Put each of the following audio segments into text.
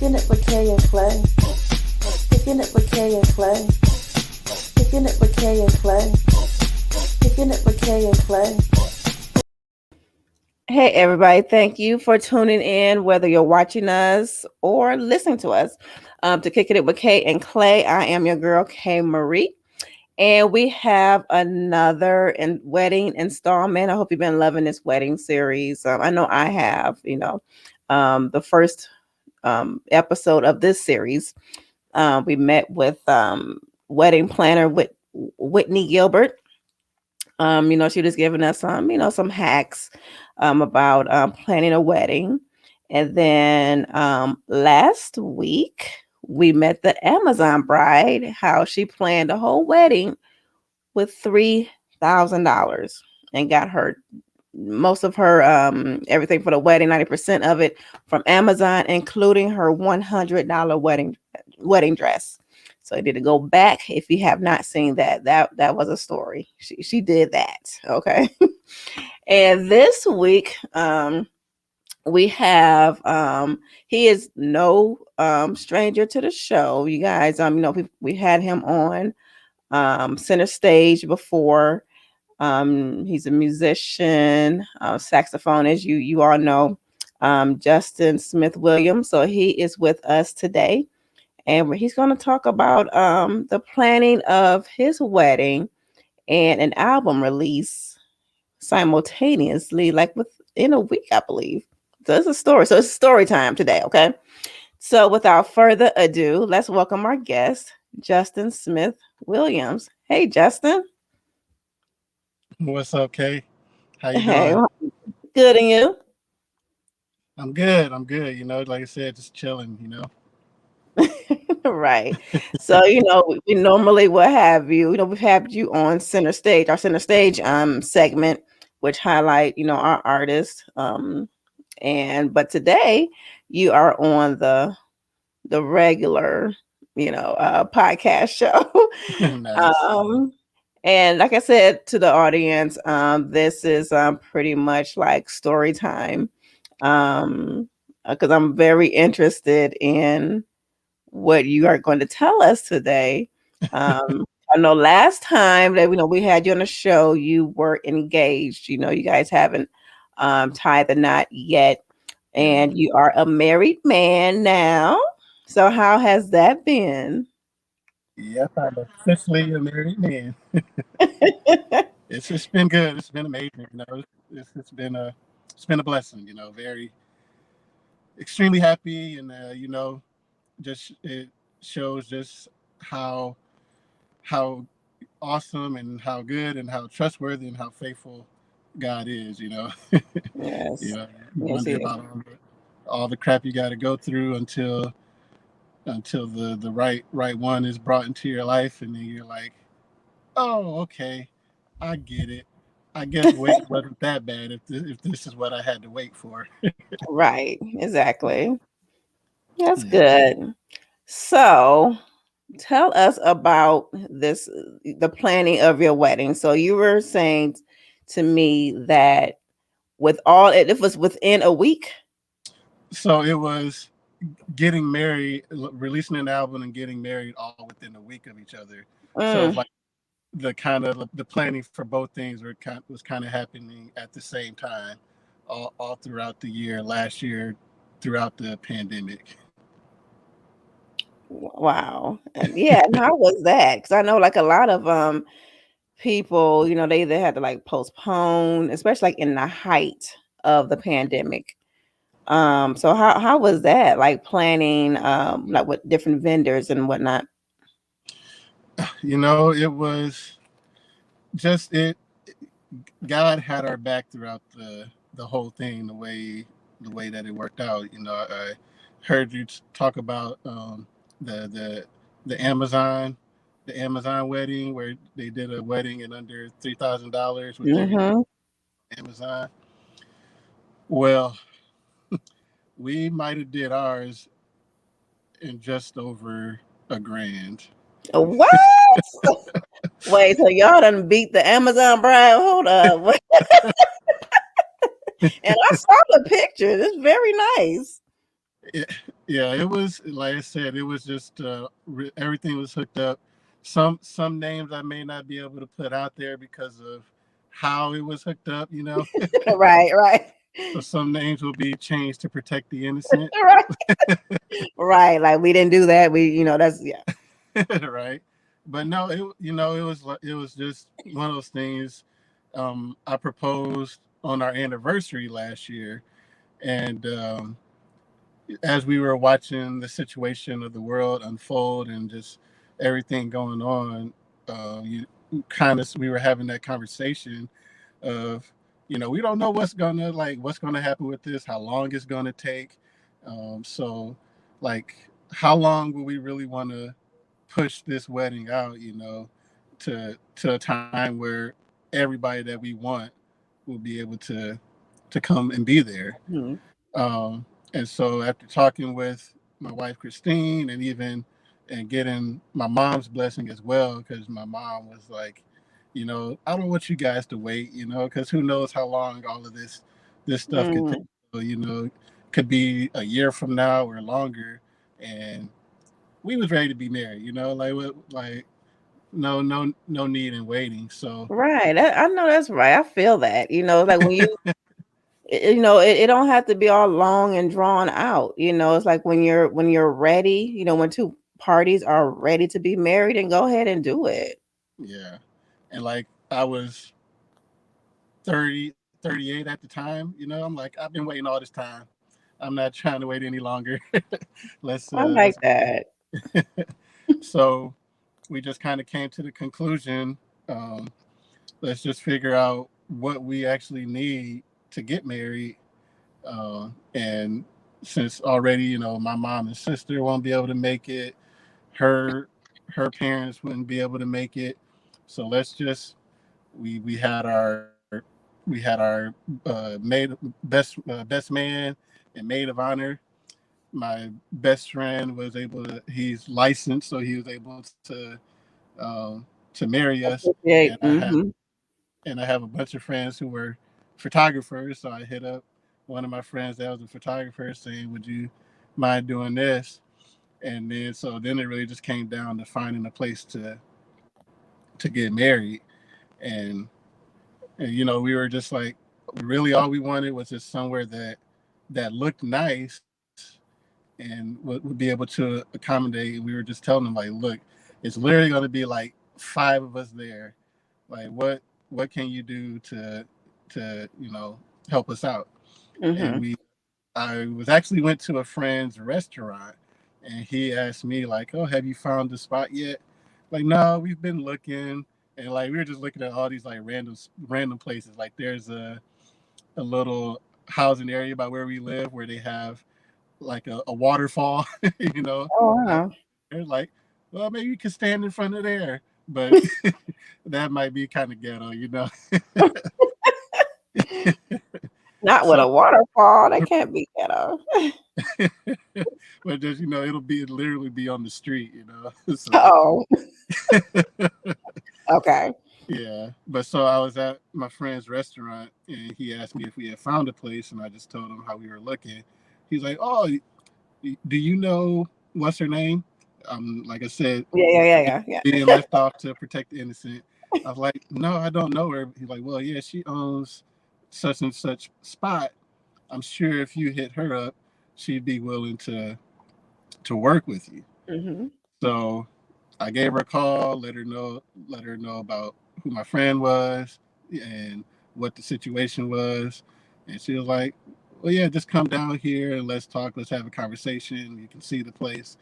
Kicking it with Kay and Clay. Kicking it with Kay and Clay. Kicking it with Kay and Clay. Kicking it with Kay and Clay. Hey, everybody. Thank you for tuning in, whether you're watching us or listening to us. To Kicking It with Kay and Clay, I am your girl, Kay Marie. And we have another wedding installment. I hope you've been loving this wedding series. I know I have, the first episode of this series. We met with wedding planner with Whitney Gilbert. She was giving us some hacks about planning a wedding. And then last week we met the Amazon bride, how she planned a whole wedding with $3,000 and got her most of her everything for the wedding, 90% of it from Amazon, including her $100 wedding dress. So I did to go back. If you have not seen that was a story. She did that. Okay. And this week, we have he is no stranger to the show. You guys, we had him on center stage before. He's a musician, saxophone, as you all know, Justin Smith Williams. So he is with us today, and he's going to talk about the planning of his wedding and an album release simultaneously, like within a week, I believe. So it's a story. So it's story time today, okay? So without further ado, let's welcome our guest, Justin Smith Williams. Hey, Justin. What's up, Kay? How you Hey, doing? good, and you? I'm good. I'm good. Like I said, just chilling. Right. So, we normally will have we've had you on center stage, our center stage segment, which highlight, our artists. But today you are on the regular, podcast show. Nice. And like I said to the audience, this is pretty much like story time. Because I'm very interested in what you are going to tell us today. I know last time that we had you on the show, you were engaged. You guys haven't tied the knot yet, Yeah. and you are a married man now. So how has that been? Yep. I'm officially a married man. It's been good. It's been amazing. It's been a blessing. Very extremely happy, and just it shows just how how awesome and how good and how trustworthy and how faithful God is. Yes, You yes, wonder yes. about all the crap you got to go through until the right one is brought into your life, and then you're like, oh, okay, I get it. I guess waiting wasn't that bad if this is what I had to wait for. Right, exactly. That's Yeah. good. So tell us about the planning of your wedding. So you were saying to me that it was within a week. So it was getting married, releasing an album, and getting married all within a week of each other. So it's Mm, like the planning for both things was kind of happening at the same time, all throughout the year, last year, throughout the pandemic. wow. And yeah, and how was that? Because I know like a lot of people, they either had to like postpone, especially like in the height of the pandemic. So how was that? Like planning like with different vendors and whatnot? It was just it. God had our back throughout the whole thing, the way that it worked out. I heard you talk about the the the Amazon the Amazon wedding where they did a wedding in under $3,000 with everything Mm-hmm. Amazon. Well, we might have did ours in just over a grand. What? Wait, so y'all done beat the Amazon bride? Hold up. And I saw the picture. It's very nice. Yeah, it was like I said, it was just everything was hooked up. Some names I may not be able to put out there because of how it was hooked up, you know. Right, right. So some names will be changed to protect the innocent, Right. Right. Like we didn't do that. That's yeah. right? But no, it was it was just one of those things. I proposed on our anniversary last year, and as we were watching the situation of the world unfold and just everything going on, you kind of we were having that conversation of, we don't know what's gonna happen with this, how long it's gonna take. So, like, how long will we really want to push this wedding out? To a time where everybody that we want will be able to come and be there. Mhm. And so after talking with my wife Christine, and getting my mom's blessing as well, because my mom was like, I don't want you guys to wait, because who knows how long all of this stuff could take. Mhm. So, could be a year from now or longer, and we was ready to be married. Like no need in waiting. So Right. I know that's right. I feel that. Like when it don't have to be all long and drawn out. It's like when you're ready, when two parties are ready to be married, and go ahead and do it. yeah, and like I was 38 at the time. I'm like, I've been waiting all this time. I'm not trying to wait any longer. I Let's like that. So we just kind of came to the conclusion. Um, let's just figure out what we actually need to get married. And since already, my mom and sister won't be able to make it, her her parents wouldn't be able to make it. So let's just we had our best man and maid of honor. My best friend was able to. He's licensed, so he was able um, to marry us. And Appreciate. Mhm. I have a bunch of friends who were photographers. So I hit up one of my friends that was a photographer, saying, "Would you mind doing this?" And then it really just came down to finding a place to get married, and we were just like, really all we wanted was just somewhere that looked nice and would be able to accommodate. We were just telling them like, look, it's literally going to be like five of us there. Like, what can you do to help us out? And Mhm. I was actually went to a friend's restaurant, and he asked me like, "Oh, have you found the spot yet?" Like, no, we've been looking, and like we were just looking at all these like random places. Like, there's a little housing area by where we live where they have like a waterfall, you know. Oh Out wow. there. Like, well, maybe you could stand in front of there, but that might be kind of ghetto. Not with So, a waterfall. That can't be ghetto. but just it'll literally be on the street. So Oh, okay. yeah, but so I was at my friend's restaurant, and he asked me if we had found a place, and I just told him how we were looking. He's like, "Oh, do you know what's her name?" Like I said, Yeah, yeah, yeah, yeah, being left off to protect the innocent. I was like, "No, I don't know her." He's like, "Well, yeah, she owns such and such spot. I'm sure if you hit her up, she'd be willing to work with you." yeah. Mhm. So I gave her a call, let her know about who my friend was and what the situation was. And she was like, "Well, yeah, just come down here and let's talk. Let's have a conversation. You can see the place,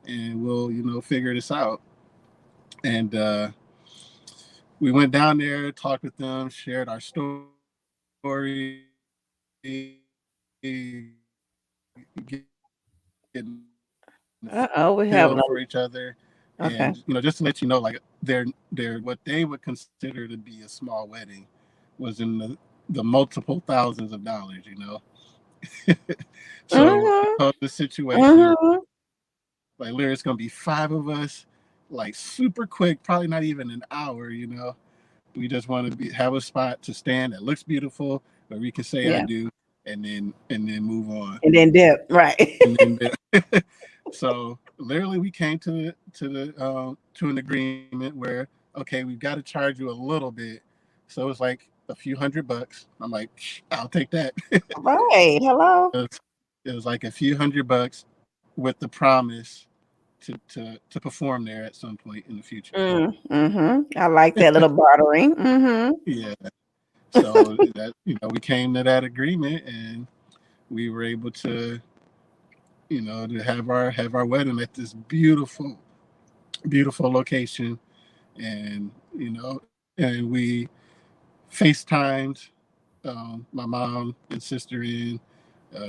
and we'll figure this out." And we went down there, talked with them, shared our story, getting a feel for each other, Uh-oh, we and have just to let you know, like okay. their what they would consider to be a small wedding was in the multiple thousands of dollars. So I Mhm. told the situation, Mhm. like literally it's gonna be five of us, like super quick, probably not even an hour. We just want to have a spot to stand that looks beautiful where we can say I Yeah. do. and then move on. And then dip, right. And then so literally we came to an agreement where, okay, we've got to charge you a little bit. So it was like a few $100. I'm like, I'll take that. Right. Hello. it, was, it was like a few $100 with the promise to perform there at some point in the future. Mm-hmm. I like that little bartering. Mm-hmm. Yeah. So that, we came to that agreement, and we were able to, to have our wedding at this beautiful, beautiful location. And and we FaceTimed my mom and sister in,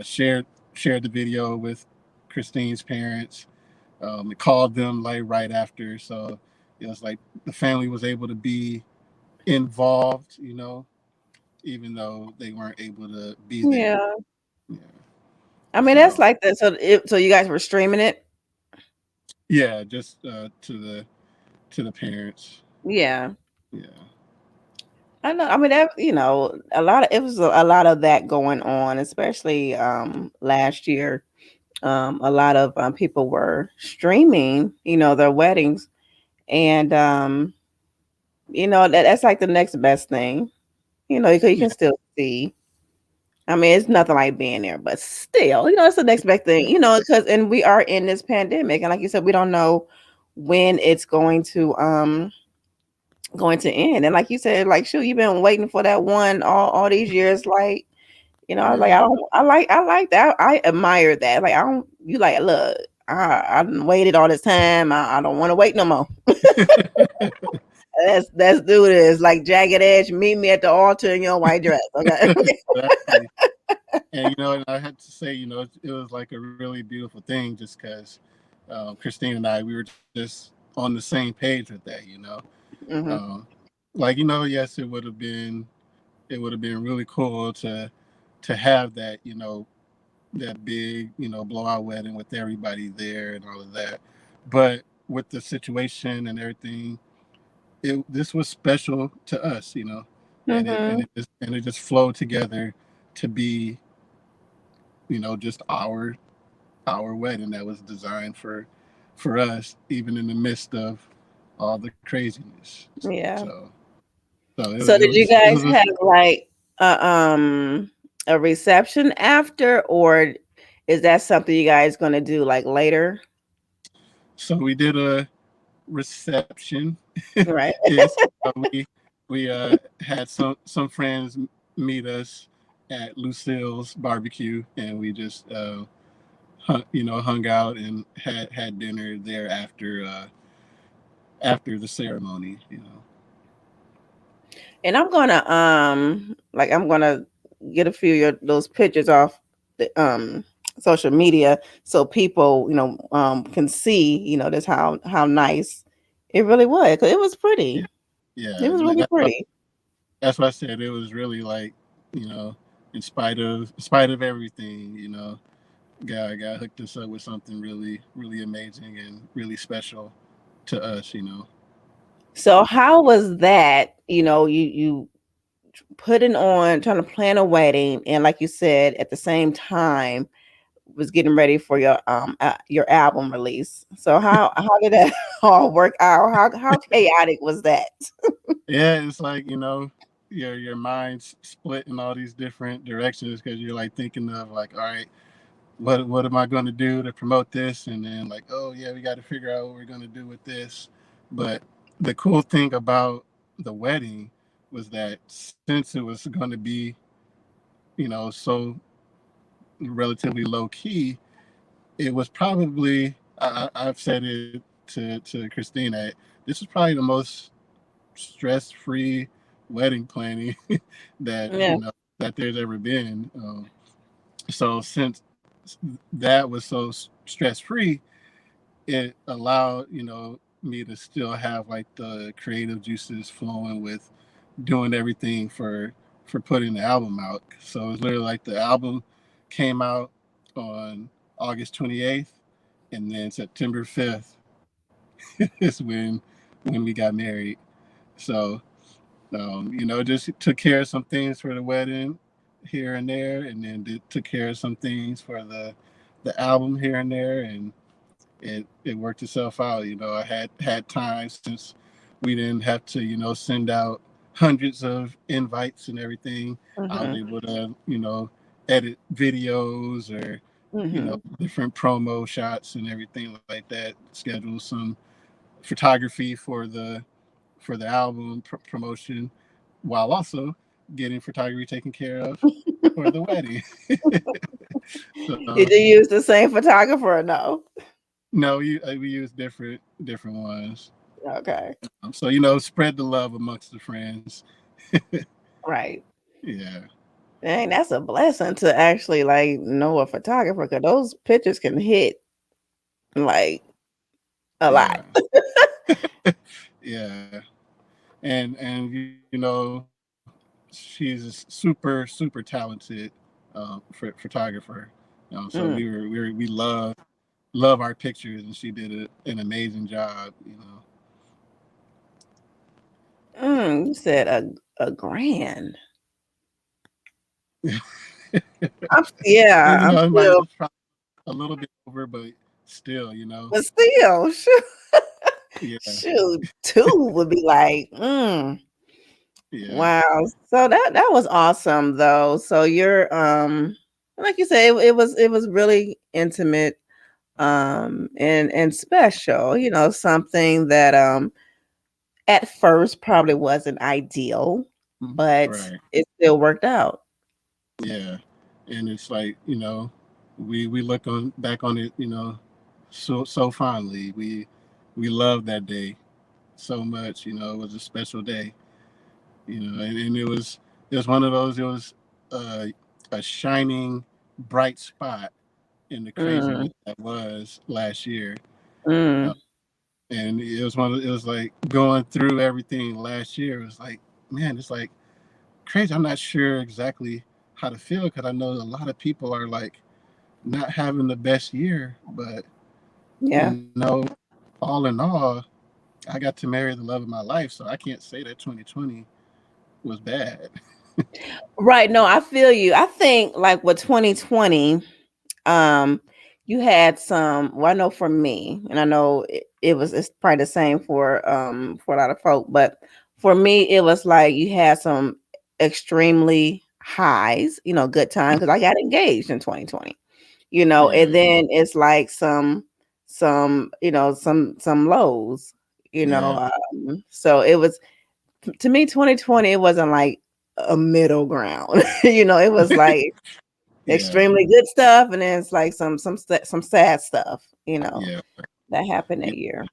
shared the video with Christine's parents. We called them like right after, so it was like the family was able to be involved, even though they weren't able to be there. Yeah. Yeah. I mean, that's So like that. So you guys were streaming it? yeah, just to the parents. Yeah. Yeah. I know. I mean, that a lot of it was a lot of that going on, especially last year. A lot of people were streaming, their weddings, and that's like the next best thing. You can Yeah. still see. I mean, it's nothing like being there, but still, it's the next best thing. Because and we are in this pandemic, and like you said, we don't know when it's going to end. And like you said, like shoot, you've been waiting for that one all these years. Like, I was like, Yeah. I like that. I admire that. Like, I don't. You like, look, I done waited all this time. I don't want to wait no more. Let's do this. Like Jagged Edge, meet me at the altar in your white dress. Okay. Exactly. And and I had to say, it was like a really beautiful thing, just because Christine and I, we were just on the same page with that. Hmm. Um, like, yes, it would have been really cool to have that big, blowout wedding with everybody there and all of that. But with the situation and everything, this was special to us. And it and Hmm. it just and it just flowed together to be, just our wedding that was designed for us, even in the midst of all the craziness. Yeah. So it, So it did you was it guys was a, have like a a reception after, or is that something you guys gonna do like later? so we did a reception. Right. Is we had some friends meet us at Lucille's barbecue, and we just hung out and had dinner there after the ceremony. And I'm gonna get a few of those pictures off the social media so people can see just how nice it really was, 'cause it was pretty. Yeah, It was and really pretty. that's why I said it was really like, you know, in spite of everything, God hooked us up with something really, really amazing and really special to us. So how was that? You putting on trying to plan a wedding, and like you said, at the same time was getting ready for your album release. So how did that all work out? How chaotic was that? Yeah, it's like, your mind's split in all these different directions, because you're like thinking of like, all right, what am I going to do to promote this? And then like, oh yeah, we got to figure out what we're going to do with this. But the cool thing about the wedding was that, since it was going to be, so relatively low key, it was probably, I've said it to Christine, that this was probably the most stress free wedding planning that Yeah. that there's ever been. So since that was so stress free, it allowed me to still have like the creative juices flowing with doing everything for putting the album out. So it's literally like the album came out on August 28th, and then September 5th is when we got married. So just took care of some things for the wedding, here and there, and then took care of some things for the album here and there, and it worked itself out. I had time since we didn't have to send out hundreds of invites and everything. I was Mhm. able to edit videos or Mhm. different promo shots and everything like that. Schedule some photography for the album promotion, while also getting photography taken care of for the wedding. So Did you use the same photographer or no? no, we use different ones. Okay. So spread the love amongst the friends. Right. Yeah, Dang, that's a blessing to actually like know a photographer because those pictures can hit like a lot. yeah, yeah. And she's a super talented photographer. So Mm, we love our pictures, and she did an amazing job. you said a grand. And I'm it might still, have probably a little bit over, but still. but still, shoot, Yeah, shoot, two would be like, yeah, wow. So that was awesome though. So you're like you say, it was really intimate and special, something that at first probably wasn't ideal, but right. it still worked out. Yeah, and it's like we look on back on it, so fondly. We love that day so much. It was a special day. And it was one of those. It was uh, a shining bright spot in the Mm, craziness that was last year. Uh, mm, and it was like going through everything last year. It was like, man, it's like crazy. I'm not sure exactly how to feel because I know a lot of people are like not having the best year, but yeah. you know, all in all, I got to marry the love of my life, so I can't say that 2020 was bad. Right. No, I feel you. I think like with 2020, um, you had some, well, I know for me, and I know it's probably the same for a lot of folk, but for me, it was like you had some extremely highs, good time because I got engaged in 2020, and Yeah, then it's like some lows, yeah, so it was to me 2020 it wasn't like a middle ground. It was like yeah, extremely good stuff and then it's like some sad stuff, yeah, that happened yeah. that year.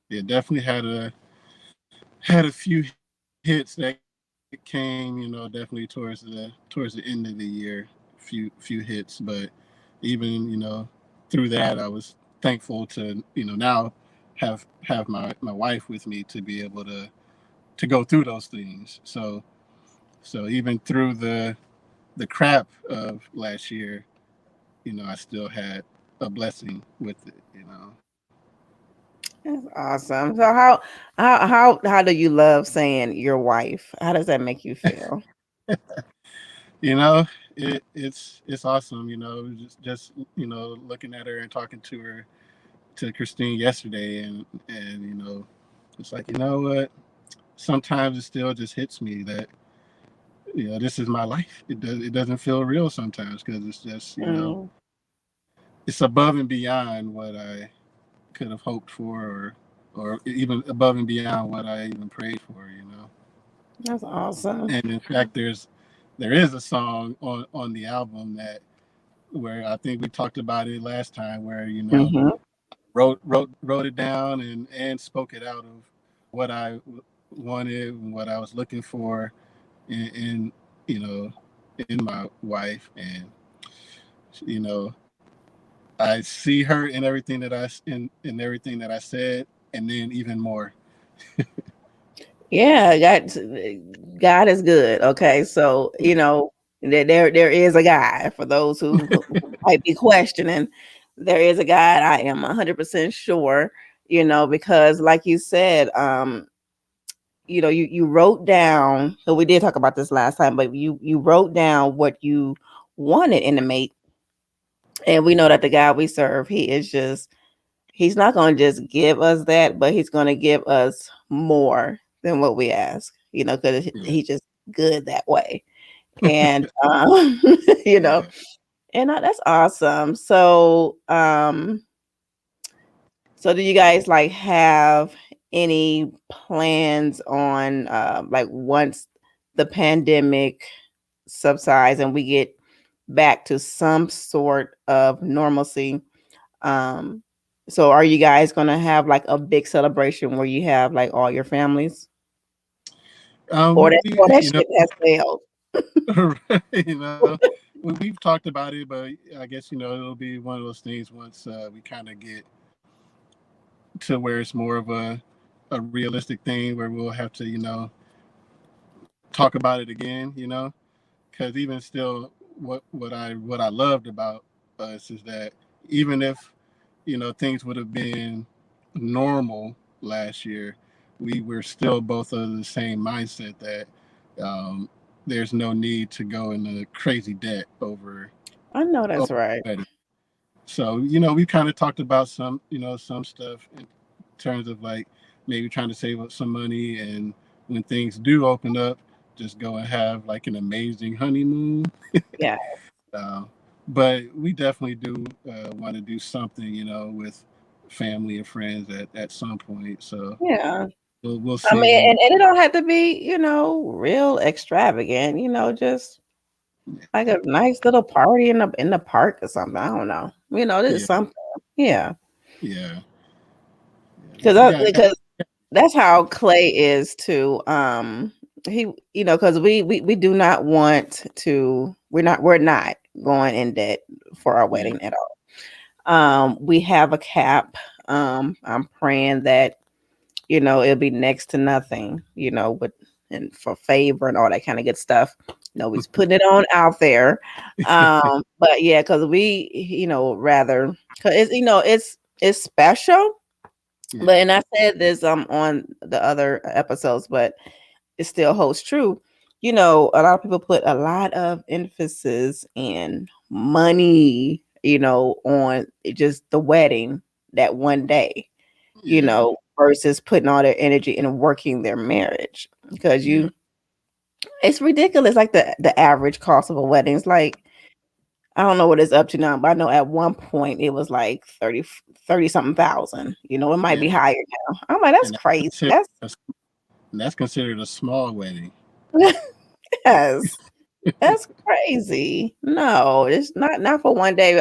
Yeah, definitely had a few hits that came, definitely towards the end of the year. Few hits, but even through that, I was thankful to now have my wife with me to be able to go through those things. So even through the crap of last year, I still had a blessing with it. That's awesome. So how do you love saying your wife? How does that make you feel? you know it's awesome. Just looking at her and talking to Christine yesterday, and it's like, what, sometimes it still just hits me that this is my life. It doesn't feel real sometimes because it's just Mm, it's above and beyond what I could have hoped for, or even above and beyond what I even prayed for. that's awesome. And in fact, there is a song on the album that where I think we talked about it last time, where Hmm. wrote it down and spoke it out of what I wanted and what I was looking for in you know in my wife. And you know I see her in everything in everything that I said, and then even more. Yeah, God is good. Okay, so there is a God for those who might be questioning. There is a God. I am 100% sure. Because like you said, you wrote down. So we did talk about this last time, but you wrote down what you wanted in a mate, and we know that the God we serve, he's not going to just give us that, but he's going to give us more than what we ask. Because Yeah. he's just good that way, and you Yeah. know, and that's awesome. So do you guys like have any plans on like once the pandemic subsides and we get back to some sort of normalcy? Um so are you guys going to have like a big celebration where you have like all your families, or We, that ship has sailed? you know, we've talked about it, but I guess it'll be one of those things once we kind of get to where it's more of a realistic thing where we'll have to talk about it again. Because even still, what I loved about us is that even if things would have been normal last year, we were still both of the same mindset that um, there's no need to go into crazy debt I know over that's right. wedding. So we kind of talked about some stuff in terms of like maybe trying to save up some money, and when things do open up, just go and have like an amazing honeymoon. Yeah. Uh, but we definitely do want to do something, with family and friends at some point. So Yeah. we'll I see mean, when. and it don't have to be, real extravagant, just like a nice little party in the park or something. I don't know. This is Yeah, something. Yeah. yeah, yeah. Because We got. because that's how Clay is too. He, because we do not want to. We're not going in debt for our Yeah, wedding at all. We have a cap. I'm praying that it'll be next to nothing. But and for favor and all that kind of good stuff. Nobody's putting it on out there. But yeah, because we, rather, because it's special. yeah, But and I said this on the other episodes, but it still holds true. A lot of people put a lot of emphasis and money, on just the wedding that one day, yeah, versus putting all their energy in working their marriage. Because yeah, it's ridiculous. Like the average cost of a wedding is like, I don't know what it's up to now, but I know at one point it was like 30 something thousand. It might be yeah. higher now. I'm like, that's And crazy. considered That's a, and that's considered a small wedding. yes. That's crazy. No, it's not for one day.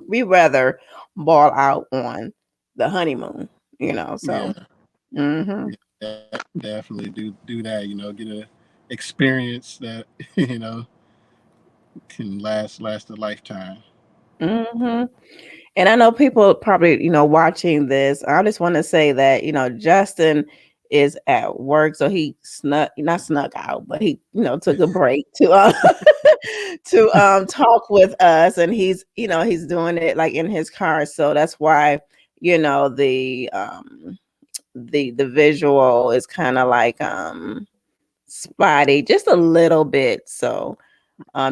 We rather ball out on the honeymoon, Yeah, so mhm. yeah, definitely do that. Get a experience that can last a lifetime. Mhm. And I know people probably, watching this. I just want to say that, Justin is at work, so he not snuck out, but he, took a break to to talk with us, and he's doing it like in his car. So that's why, the visual is kind of like spotty just a little bit. So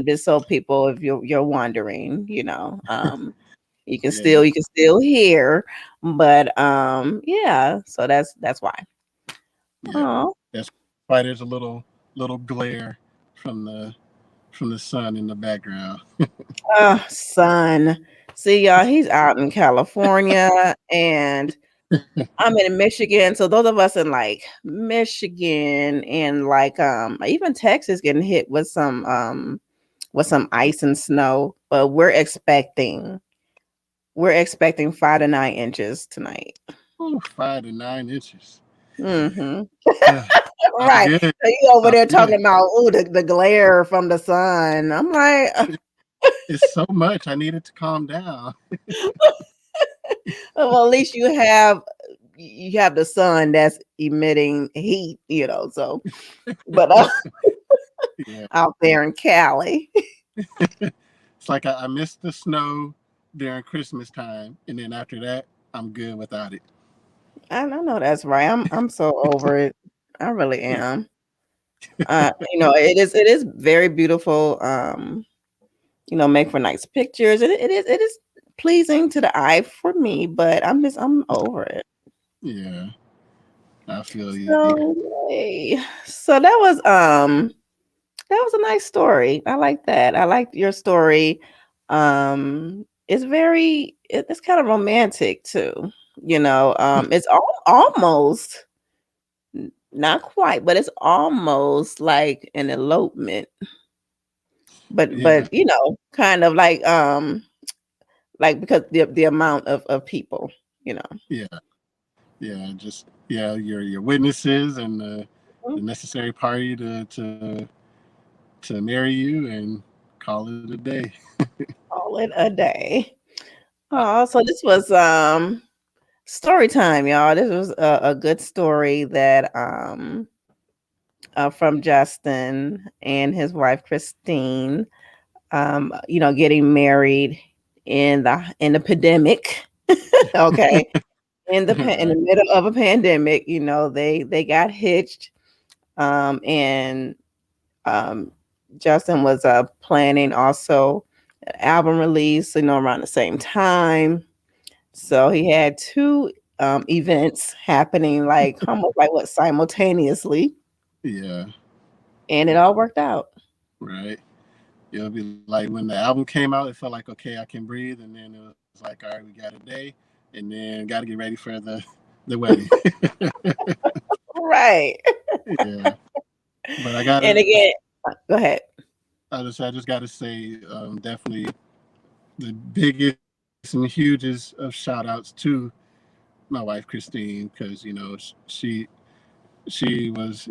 just so people, if you're wondering, Yeah, you can still hear, but yeah, so that's why. yeah. Oh, That's why there's a little glare from the sun in the background. son. See, y'all, he's out in California and I'm in Michigan. So those of us in like Michigan and like even Texas getting hit with some ice and snow, but we're expecting 5 to 9 inches tonight. Ooh, 5 to 9 inches. Hmm. Ugh, sounds Right. good. So you over Sounds there good. talking about the glare from the sun. I'm like, It's so much. I needed to calm down. well, at least you have the sun that's emitting heat, so but Yeah, out there in Cali. it's like I missed the snow during Christmas time, and then after that, I'm good without it. I know that's right. I'm so over it. I really Yeah, am. It is very beautiful. Make for nice pictures. It is pleasing to the eye for me, but I'm over it. yeah, I feel you. So yay. So that was a nice story. I like that. I like your story. It's kind of romantic too. It's almost not quite, but it's almost like an elopement. But Yeah, kind of like because the amount of people, you know. yeah, yeah. Just yeah, your witnesses and Mhm. the necessary party to marry you and call it a day. Call it a day. Oh, so this was story time, y'all. This was a good story that from Justin and his wife Christine. Getting married in the pandemic. Okay, in the Right. middle of a pandemic, they got hitched. And um, Justin was planning also an album release, around the same time. So he had two events happening, like almost like what simultaneously, Yeah. and it all worked out. Right. It'll be like when the album came out, it felt like okay, I can breathe, and then it was like, all right, we got a day, and then got to get ready for the wedding. Right. Yeah. But I gotta, And again, go ahead. I just gotta say, definitely the biggest and hugest of shout outs to my wife Christine, because she was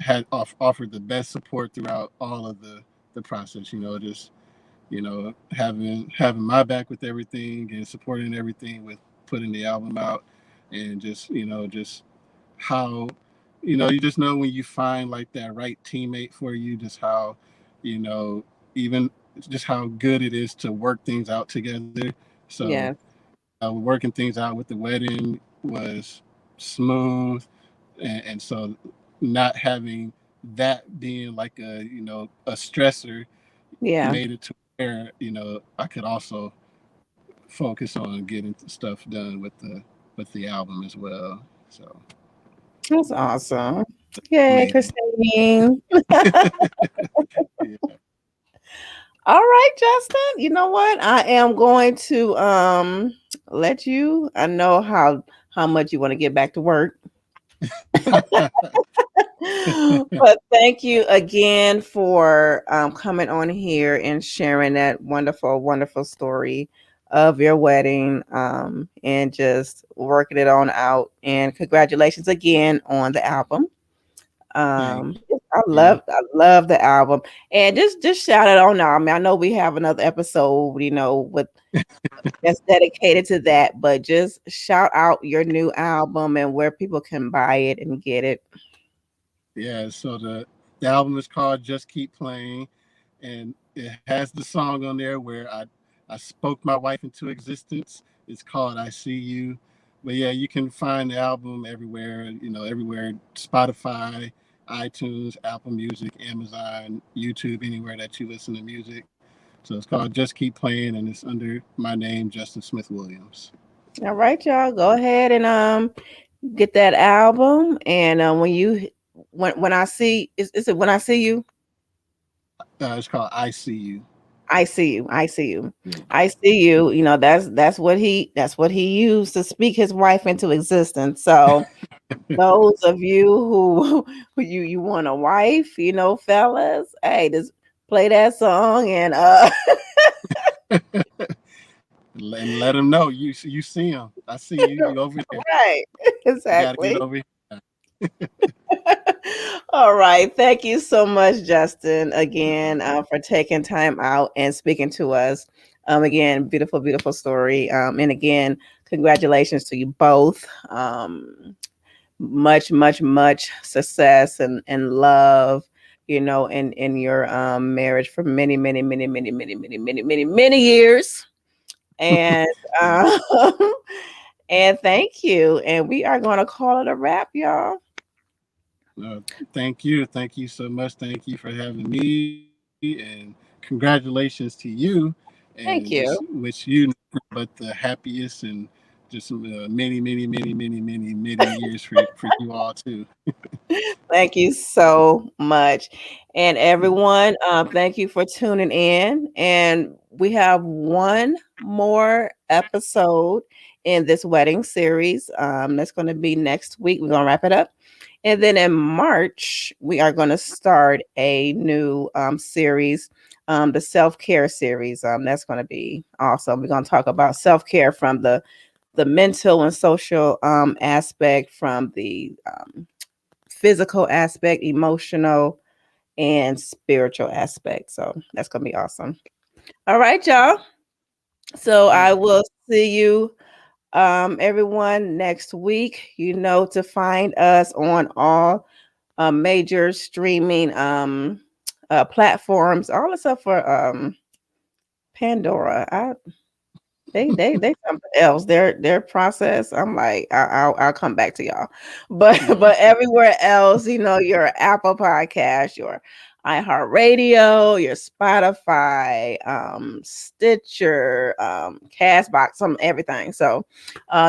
had offered the best support throughout all of the process. Just having my back with everything and supporting everything with putting the album out, and just how you just know when you find like that right teammate for you, just how you know even just how good it is to work things out together. So Yes. working things out with the wedding was smooth, and so not having that being like a stressor Yeah. made it to where I could also focus on getting stuff done with the album as well. So That's awesome. Yay, amazing. Christine. Yeah. All right, Justin. You know what? I am going to let you. I know how much you want to get back to work. But thank you again for coming on here and sharing that wonderful, wonderful story of your wedding, and just working it on out. And congratulations again on the album. Thank I you. love the album. And just shout it on now. I mean, I know we have another episode, with that's dedicated to that, but just shout out your new album and where people can buy it and get it. Yeah, so the album is called Just Keep Playing, and it has the song on there where I spoke my wife into existence. It's called I See You. But yeah, you can find the album everywhere, everywhere: Spotify, iTunes, Apple Music, Amazon, YouTube, anywhere that you listen to music. So it's called Just Keep Playing, and it's under my name, Justin Smith Williams. All right, y'all, go ahead and get that album. And when I see is it when I see you, It's called I See You. I see you, I see you, Yeah. I see you. That's what he used to speak his wife into existence. So those of you who who you want a wife, fellas, hey, just play that song and And let them know you see them. I see you. You over there. right, You got to get exactly. over here. All right. Thank you so much, Justin, again, for taking time out and speaking to us. Again, beautiful, beautiful story. And again, congratulations to you both. Much, much, much success and love, in your marriage for many, many, many, many, many, many, many, many, many years. And Yeah. um, and thank you. And we are going to call it a wrap, y'all. Thank you so much. Thank you for having me, and congratulations to you. And just Thank wish you. you nothing but the happiest and just many years for you all too. Thank you so much. And everyone, thank you for tuning in. And we have one more episode in this wedding series. That's going to be next week. We're going to wrap it up. And then in March, we are going to start a new series, the self care series. That's going to be awesome. We're going to talk about self care from the mental and social aspect, from the physical aspect, emotional, and spiritual aspect. So that's gonna be awesome. All right, y'all. So I Yeah. will see you everyone next week. You know to find us on all major streaming platforms, all except for Pandora. They something else. Their process. I'm like, I'll come back to y'all. But Yeah. but everywhere else, your Apple Podcast, your iHeartRadio, your Spotify, Stitcher, Castbox, some everything. So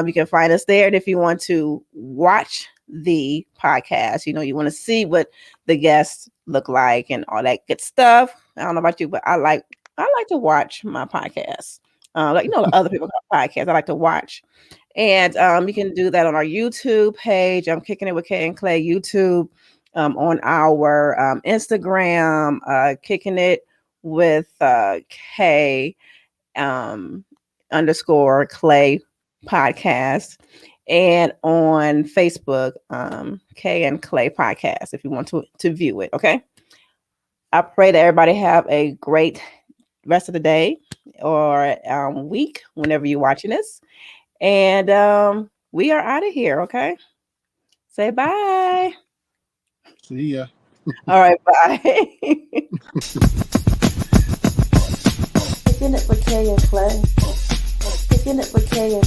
you can find us there. And if you want to watch the podcast, you want to see what the guests look like and all that good stuff. I don't know about you, but I like to watch my podcast. Other people got podcasts I like to watch. And you can do that on our YouTube page. I'm Kicking It with Kay and Clay YouTube, on our Instagram, Kicking It with Kay underscore Clay podcast, and on Facebook, Kay and Clay podcast, if you want to view it. Okay. I pray that everybody have a great rest of the day or week whenever you're watching this. And we are out of here, okay? Say bye. See ya. All right, bye. Picking it with Kay and Clay. Picking it with Kay and